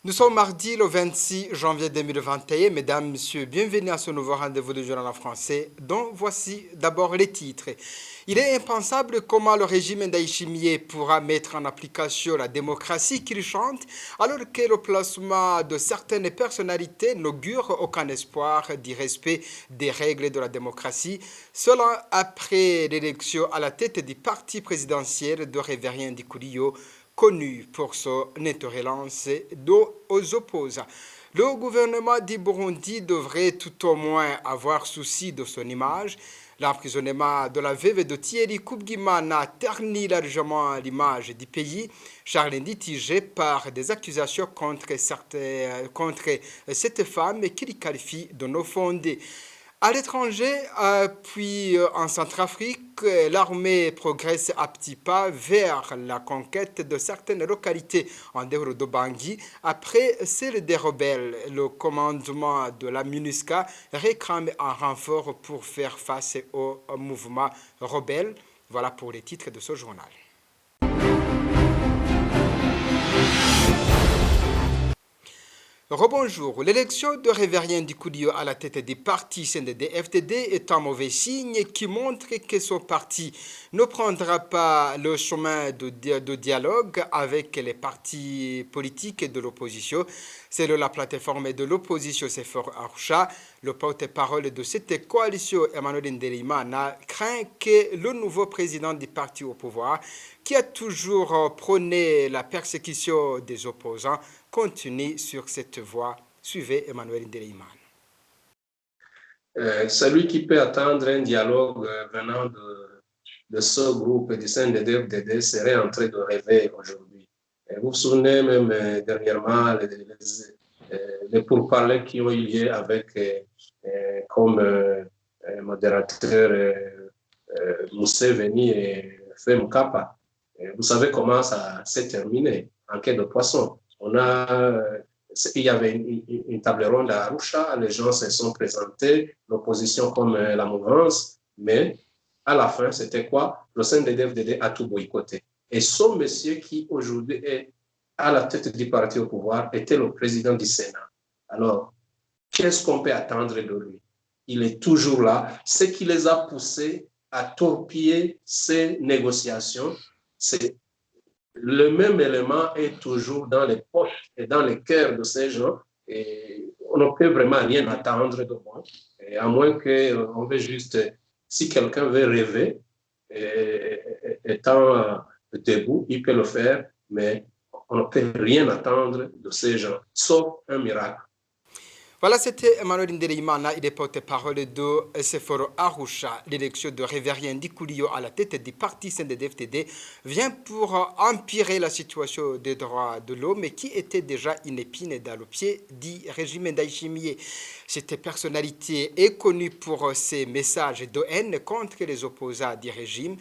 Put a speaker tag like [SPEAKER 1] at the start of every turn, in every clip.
[SPEAKER 1] Nous sommes mardi le 26 janvier 2021. Mesdames, Messieurs, bienvenue à ce nouveau rendez-vous de journal en français, dont voici d'abord les titres. Il est impensable comment le régime d'Aïchimier pourra mettre en application la démocratie qu'il chante, alors que le placement de certaines personnalités n'augure aucun espoir du respect des règles de la démocratie, cela après l'élection à la tête du parti présidentiel de Révérien Dikoulio, connu pour son intolérance aux opposants. Le gouvernement du Burundi devrait tout au moins avoir souci de son image. L'emprisonnement de la veuve de Thierry Koubguimana ternit largement l'image du pays, Charles litigé par des accusations contre cette femme qu'il qualifie de non fondées. À l'étranger, puis en Centrafrique, l'armée progresse à petits pas vers la conquête de certaines localités en dehors de Bangui. Après celle des rebelles, le commandement de la MINUSCA réclame un renfort pour faire face au mouvement rebelle. Voilà pour les titres de ce journal. Rebonjour. L'élection de Révérien Dikoulio à la tête des partis CNDD-FDD est un mauvais signe qui montre que son parti ne prendra pas le chemin de dialogue avec les partis politiques de l'opposition. Selon la plateforme de l'opposition Sefor Arusha, le porte-parole de cette coalition, Emmanuel Ndelimana, craint que le nouveau président du parti au pouvoir, qui a toujours prôné la persécution des opposants, continue sur cette voie. Suivez Emmanuel Ndeleiman.
[SPEAKER 2] Celui qui peut attendre un dialogue venant de ce groupe du CNDD-FDD serait en train de rêver aujourd'hui. Vous vous souvenez même dernièrement les pourparlers qui ont eu lieu avec comme modérateur Museveni et Fem Kappa. Vous savez comment ça s'est terminé en quai de poisson. Il y avait une table ronde à Arusha, les gens se sont présentés, l'opposition comme la mouvance, mais à la fin, c'était quoi? Le CNDD-FDD a tout boycotté. Et ce monsieur qui aujourd'hui est à la tête du parti au pouvoir était le président du Sénat. Alors, qu'est-ce qu'on peut attendre de lui? Il est toujours là. Ce qui les a poussés à torpiller ces négociations, c'est le même élément est toujours dans les poches et dans les cœurs de ces gens. Et on ne peut vraiment rien attendre de moi, à moins qu'on veut juste, si quelqu'un veut rêver, étant debout, il peut le faire, mais on ne peut rien attendre de ces gens, sauf un miracle.
[SPEAKER 1] Voilà, c'était Emmanuel Ndelimana, il est porte-parole de Sephoro Arusha. L'élection de Révérien Dikoulio à la tête du parti CNDD-FDD vient pour empirer la situation des droits de l'homme qui était déjà une épine dans le pied du régime d'Aïchimier. Cette personnalité est connue pour ses messages de haine contre les opposants du régime.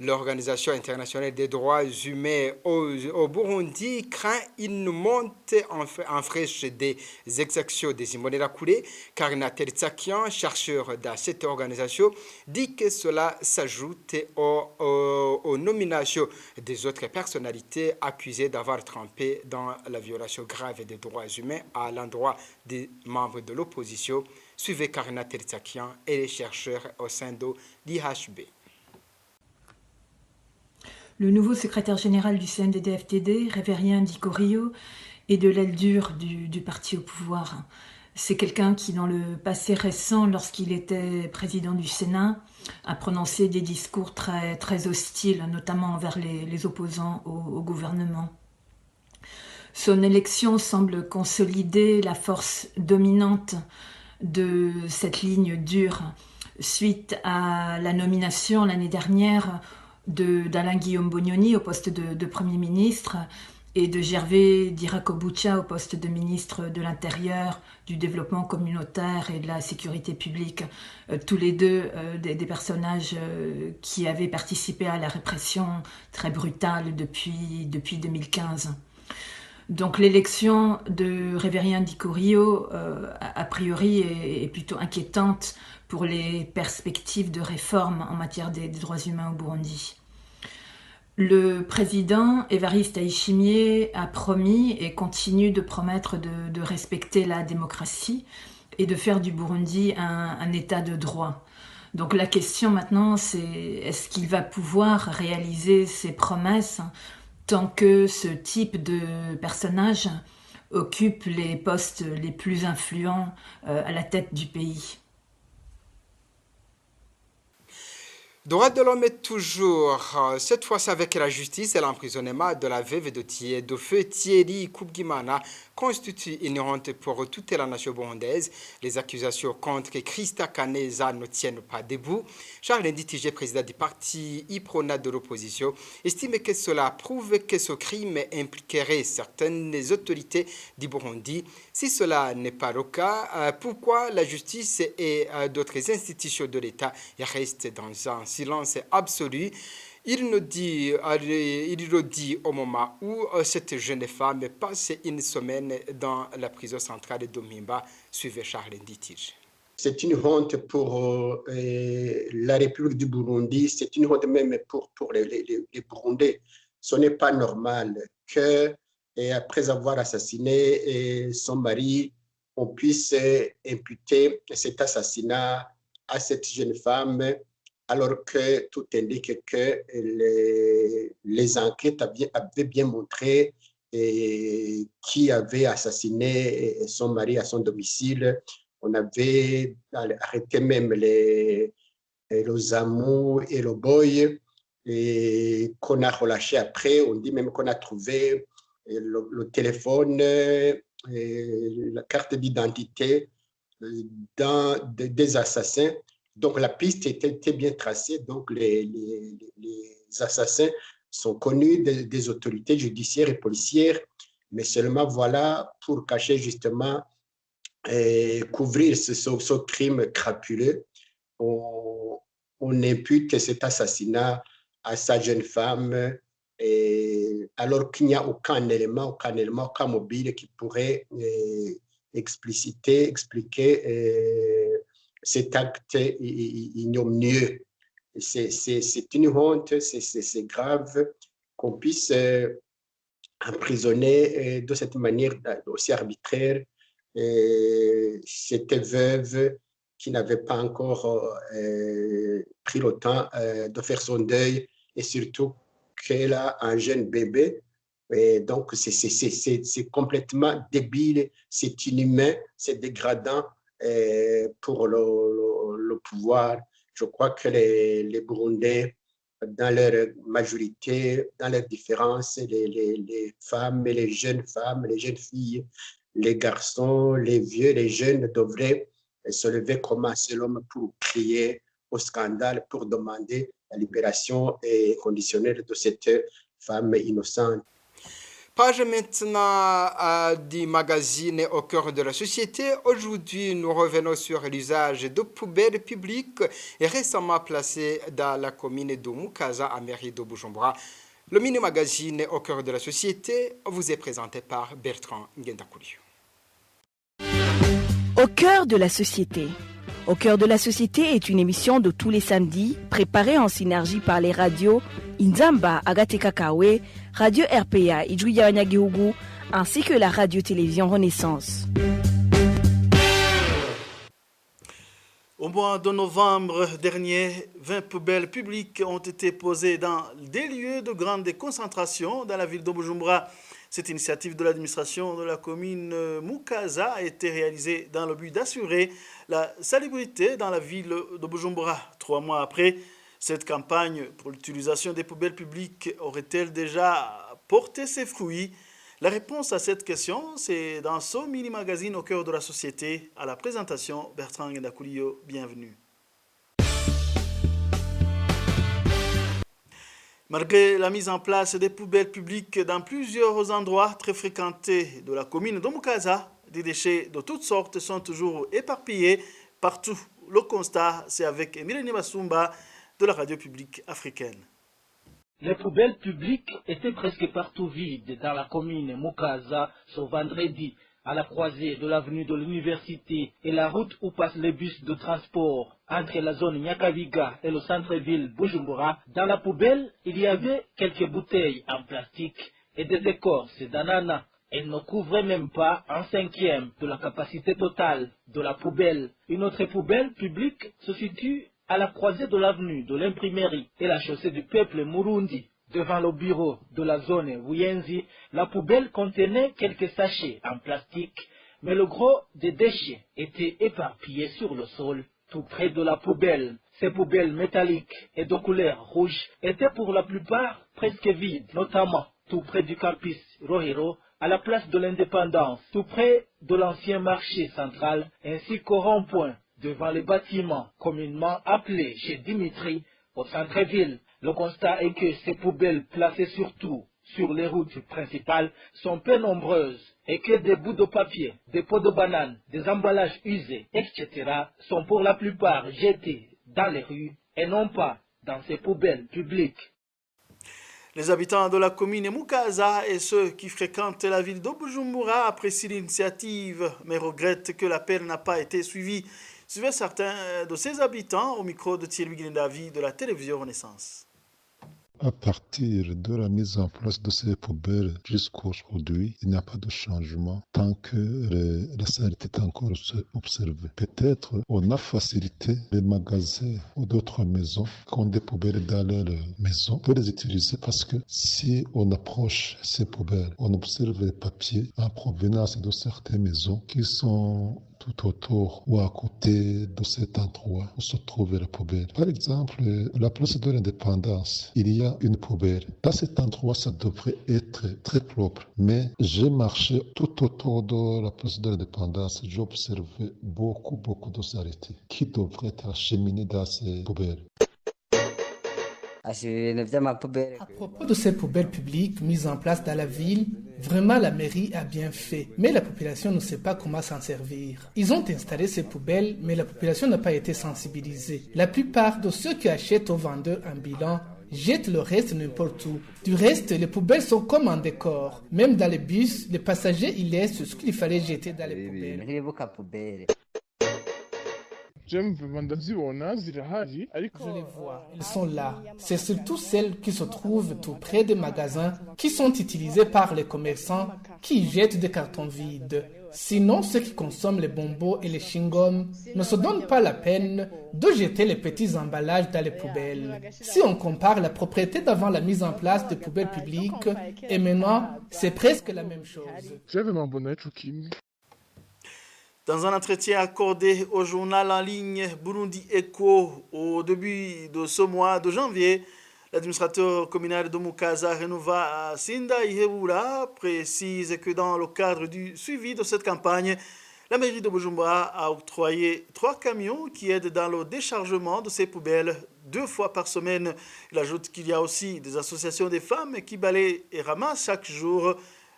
[SPEAKER 1] L'Organisation internationale des droits humains au Burundi craint une montée en flèche des exactions des Immonera Koulé. Karina Teritsakian, chercheur dans cette organisation, dit que cela s'ajoute aux nominations des autres personnalités accusées d'avoir trempé dans la violation grave des droits humains à l'endroit des membres de l'opposition. Suivez Karina Teritsakian et les chercheurs au sein de l'IHB.
[SPEAKER 3] Le nouveau secrétaire général du CNDD-FDD, Révérien Dikorio, est de l'aile dure du parti au pouvoir. C'est quelqu'un qui, dans le passé récent, lorsqu'il était président du Sénat, a prononcé des discours très, très hostiles, notamment envers les opposants au gouvernement. Son élection semble consolider la force dominante de cette ligne dure suite à la nomination l'année dernière d'Alain Guillaume Bognoni au poste de Premier ministre et de Gervais Dirakobucha au poste de ministre de l'Intérieur, du Développement communautaire et de la Sécurité publique, tous les deux des personnages qui avaient participé à la répression très brutale depuis 2015. Donc l'élection de Révérien Dikorio, a priori, est plutôt inquiétante pour les perspectives de réforme en matière des droits humains au Burundi. Le président Évariste Ndayishimiye a promis et continue de promettre de respecter la démocratie et de faire du Burundi un état de droit. Donc la question maintenant, c'est est-ce qu'il va pouvoir réaliser ses promesses tant que ce type de personnage occupe les postes les plus influents à la tête du pays.
[SPEAKER 1] Droit de l'homme est toujours, cette fois-ci avec la justice et l'emprisonnement de la veuve de feu Thierry Kubgimana constitue une honte pour toute la nation burundaise. Les accusations contre Christa Kaneza ne tiennent pas debout. Charles Nditije, président du parti Iprona de l'opposition, estime que cela prouve que ce crime impliquerait certaines autorités du Burundi. Si cela n'est pas le cas, pourquoi la justice et d'autres institutions de l'État restent dans un silence absolu? Il le dit au moment où cette jeune femme passe une semaine dans la prison centrale de Mimba, suivait Charles Nditije.
[SPEAKER 4] C'est une honte pour la République du Burundi, c'est une honte même pour les Burundais. Ce n'est pas normal qu'après avoir assassiné son mari, on puisse imputer cet assassinat à cette jeune femme, alors que tout indique que les enquêtes avaient bien montré qui avait assassiné son mari à son domicile. On avait arrêté même le Zamou et le Boy, et qu'on a relâché après. On dit même qu'on a trouvé le téléphone, la carte d'identité des assassins. Donc la piste était bien tracée. Donc les assassins sont connus des autorités judiciaires et policières, mais seulement voilà, pour cacher justement et couvrir ce crime crapuleux, on impute cet assassinat à sa jeune femme, alors qu'il n'y a aucun élément, aucun mobile qui pourrait expliquer cet acte ignominieux. C'est une honte, c'est grave qu'on puisse emprisonner de cette manière aussi arbitraire cette veuve qui n'avait pas encore pris le temps de faire son deuil, et surtout qu'elle a un jeune bébé. Et donc, c'est complètement débile, c'est inhumain, c'est dégradant pour le pouvoir. Je crois que les Burundais, dans leur majorité, dans leurs différences, les femmes et les jeunes filles, les garçons, les vieux, les jeunes devraient se lever comme un seul homme pour crier au scandale, pour demander la libération conditionnelle de cette femme innocente.
[SPEAKER 1] Page maintenant du magazine Au cœur de la société. Aujourd'hui, nous revenons sur l'usage de poubelles publiques et récemment placées dans la commune de Mukaza, à mairie de Bujumbura. Le mini-magazine Au cœur de la société vous est présenté par Bertrand Ngendakouliou.
[SPEAKER 5] Au cœur de la société. Au cœur de la société est une émission de tous les samedis, préparée en synergie par les radios Inzamba, Agateka Kawe, Radio RPA, Idjouya Wanyagihugu, ainsi que la radio-télévision Renaissance.
[SPEAKER 6] Au mois de novembre dernier, 20 poubelles publiques ont été posées dans des lieux de grande concentration dans la ville de Bujumbura. Cette initiative de l'administration de la commune Mukaza a été réalisée dans le but d'assurer la salubrité dans la ville de Bujumbura. 3 mois après, cette campagne pour l'utilisation des poubelles publiques aurait-elle déjà porté ses fruits? La réponse à cette question, c'est dans ce mini-magazine Au cœur de la société. À la présentation, Bertrand Ngendakouliou, bienvenue. Malgré la mise en place des poubelles publiques dans plusieurs endroits très fréquentés de la commune de Mukaza, des déchets de toutes sortes sont toujours éparpillés partout. Le constat, c'est avec Emile Basumba de la radio publique africaine.
[SPEAKER 7] Les poubelles publiques étaient presque partout vides dans la commune Mukaza ce vendredi. à la croisée de l'avenue de l'Université et la route où passent les bus de transport entre la zone Nyakabiga et le centre-ville Bujumbura, dans la poubelle, il y avait quelques bouteilles en plastique et des écorces d'ananas. Elle ne couvrait même pas un cinquième de la capacité totale de la poubelle. Une autre poubelle publique se situe à la croisée de l'avenue de l'imprimerie et la chaussée du peuple Murundi. Devant le bureau de la zone Wuyenzi, la poubelle contenait quelques sachets en plastique, mais le gros des déchets était éparpillé sur le sol, tout près de la poubelle. Ces poubelles métalliques et de couleur rouge étaient pour la plupart presque vides, notamment tout près du campus Rohiro, à la place de l'Indépendance, tout près de l'ancien marché central, ainsi qu'au rond-point, devant les bâtiments communément appelés chez Dimitri, au centre-ville. Le constat est que ces poubelles placées surtout sur les routes principales sont peu nombreuses et que des bouts de papier, des pots de bananes, des emballages usés, etc. sont pour la plupart jetés dans les rues et non pas dans ces poubelles publiques.
[SPEAKER 6] Les habitants de la commune Mukaza et ceux qui fréquentent la ville de Bujumbura apprécient l'initiative, mais regrettent que l'appel n'a pas été suivi. Suivez certains de ces habitants au micro de Thierry Guindavi de la télévision Renaissance.
[SPEAKER 8] À partir de la mise en place de ces poubelles jusqu'aujourd'hui, il n'y a pas de changement tant que la santé est encore observée. Peut-être on a facilité les magasins ou d'autres maisons qui ont des poubelles dans leur maison de les utiliser parce que si on approche ces poubelles, on observe les papiers en provenance de certaines maisons qui sont tout autour ou à côté de cet endroit où se trouve la poubelle. Par exemple, la place de l'Indépendance, il y a une poubelle. Dans cet endroit, ça devrait être très propre. Mais j'ai marché tout autour de la place de l'Indépendance. J'ai observé beaucoup de s'arrêter qui devraient être acheminés dans ces poubelles.
[SPEAKER 9] À propos de ces poubelles publiques mises en place dans la ville, vraiment la mairie a bien fait, mais la population ne sait pas comment s'en servir. Ils ont installé ces poubelles, mais la population n'a pas été sensibilisée. La plupart de ceux qui achètent aux vendeurs ambulants jettent le reste n'importe où. Du reste, les poubelles sont comme un décor. Même dans les bus, les passagers y laissent ce qu'il fallait jeter dans les poubelles.
[SPEAKER 10] Je les
[SPEAKER 9] vois, elles sont là. C'est surtout celles qui se trouvent tout près des magasins qui sont utilisées par les commerçants qui jettent des cartons vides. Sinon, ceux qui consomment les bonbons et les chewing-gums ne se donnent pas la peine de jeter les petits emballages dans les poubelles. Si on compare la propriété d'avant la mise en place des poubelles publiques et maintenant, c'est presque la même chose.
[SPEAKER 6] Dans un entretien accordé au journal en ligne Burundi Echo au début de ce mois de janvier, l'administrateur communal de Mukaza Renova Sinda Ihebula précise que dans le cadre du suivi de cette campagne, la mairie de Bujumbura a octroyé 3 camions qui aident dans le déchargement de ces poubelles 2 fois par semaine. Il ajoute qu'il y a aussi des associations des femmes qui balayent et ramassent chaque jour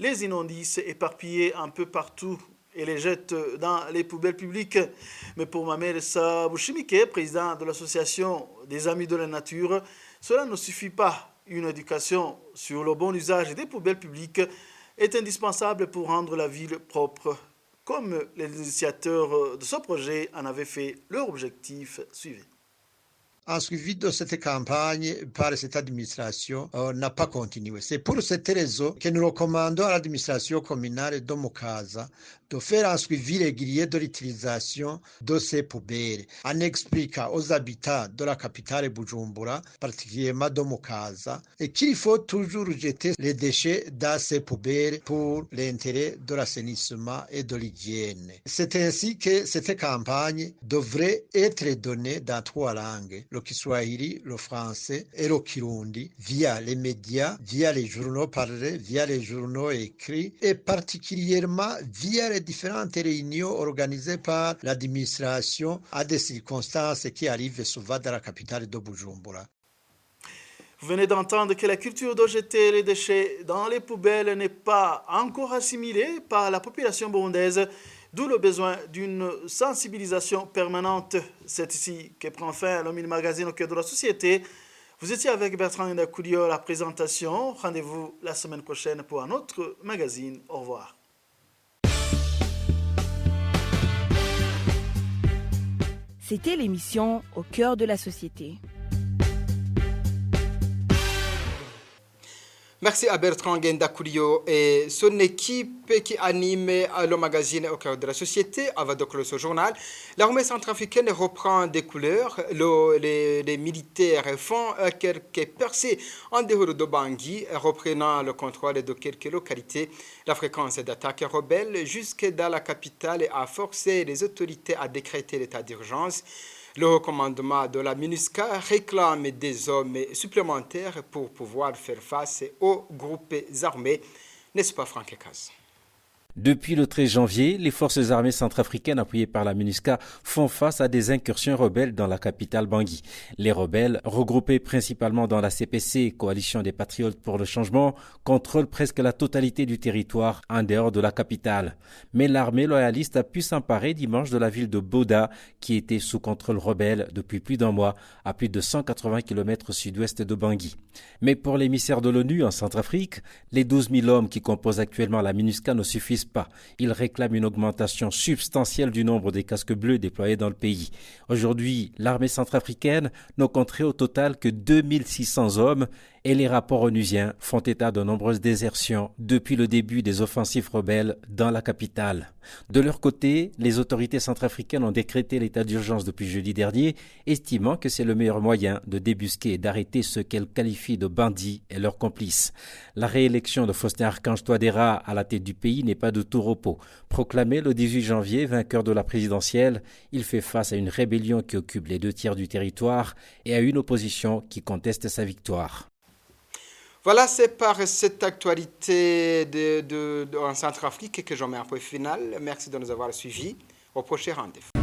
[SPEAKER 6] les immondices éparpillés un peu partout et les jettent dans les poubelles publiques. Mais pour Mamel Sabouchimike, président de l'association des Amis de la Nature, cela ne suffit pas. Une éducation sur le bon usage des poubelles publiques est indispensable pour rendre la ville propre, comme les initiateurs de ce projet en avaient fait leur objectif. Suivez.
[SPEAKER 11] En suivi de cette campagne par cette administration n'a pas continué. C'est pour cette raison que nous recommandons à l'administration communale de Mukaza de faire un suivi régulier de l'utilisation de ces poubelles, en expliquant aux habitants de la capitale Bujumbura, particulièrement de Mukaza, et qu'il faut toujours jeter les déchets dans ces poubelles pour l'intérêt de l'assainissement et de l'hygiène. C'est ainsi que cette campagne devrait être donnée dans 3 langues, le Kiswahili, le français et le Kirundi, via les médias, via les journaux parlés, via les journaux écrits et particulièrement via les différentes réunions organisées par l'administration à des circonstances qui arrivent souvent dans la capitale de Bujumbura.
[SPEAKER 6] Vous venez d'entendre que la culture de jeter les déchets dans les poubelles n'est pas encore assimilée par la population burundaise, d'où le besoin d'une sensibilisation permanente. C'est ici que prend fin le mini magazine au cœur de la société. Vous étiez avec Bertrand Ndakourio à la présentation. Rendez-vous la semaine prochaine pour un autre magazine. Au revoir.
[SPEAKER 5] C'était l'émission Au cœur de la société.
[SPEAKER 1] Merci à Bertrand Gendakourio et son équipe qui anime le magazine Au cœur de la société avec donc ce journal. L'armée centrafricaine reprend des couleurs. Les militaires font quelques percées en dehors de Bangui, reprenant le contrôle de quelques localités. La fréquence d'attaques rebelles jusque dans la capitale a forcé les autorités à décréter l'état d'urgence. Le recommandement de la MINUSCA réclame des hommes supplémentaires pour pouvoir faire face aux groupes armés. N'est-ce pas, Franck Ekaz?
[SPEAKER 12] Depuis le 13 janvier, les forces armées centrafricaines appuyées par la MINUSCA font face à des incursions rebelles dans la capitale Bangui. Les rebelles, regroupés principalement dans la CPC, Coalition des Patriotes pour le Changement, contrôlent presque la totalité du territoire en dehors de la capitale. Mais l'armée loyaliste a pu s'emparer dimanche de la ville de Boda, qui était sous contrôle rebelle depuis plus d'un mois, à plus de 180 km au sud-ouest de Bangui. Mais pour l'émissaire de l'ONU en Centrafrique, les 12 000 hommes qui composent actuellement la MINUSCA ne suffisent pas. Il réclame une augmentation substantielle du nombre des casques bleus déployés dans le pays. Aujourd'hui, l'armée centrafricaine n'a compté au total que 2600 hommes et les rapports onusiens font état de nombreuses désertions depuis le début des offensives rebelles dans la capitale. De leur côté, les autorités centrafricaines ont décrété l'état d'urgence depuis jeudi dernier, estimant que c'est le meilleur moyen de débusquer et d'arrêter ceux qu'elles qualifient de bandits et leurs complices. La réélection de Faustin Archange Touadéra à la tête du pays n'est pas de tout repos. Proclamé le 18 janvier vainqueur de la présidentielle, il fait face à une rébellion qui occupe les 2 tiers du territoire et à une opposition qui conteste sa victoire.
[SPEAKER 1] Voilà, c'est par cette actualité en Centrafrique que j'en mets un point final. Merci de nous avoir suivis. Au prochain rendez-vous.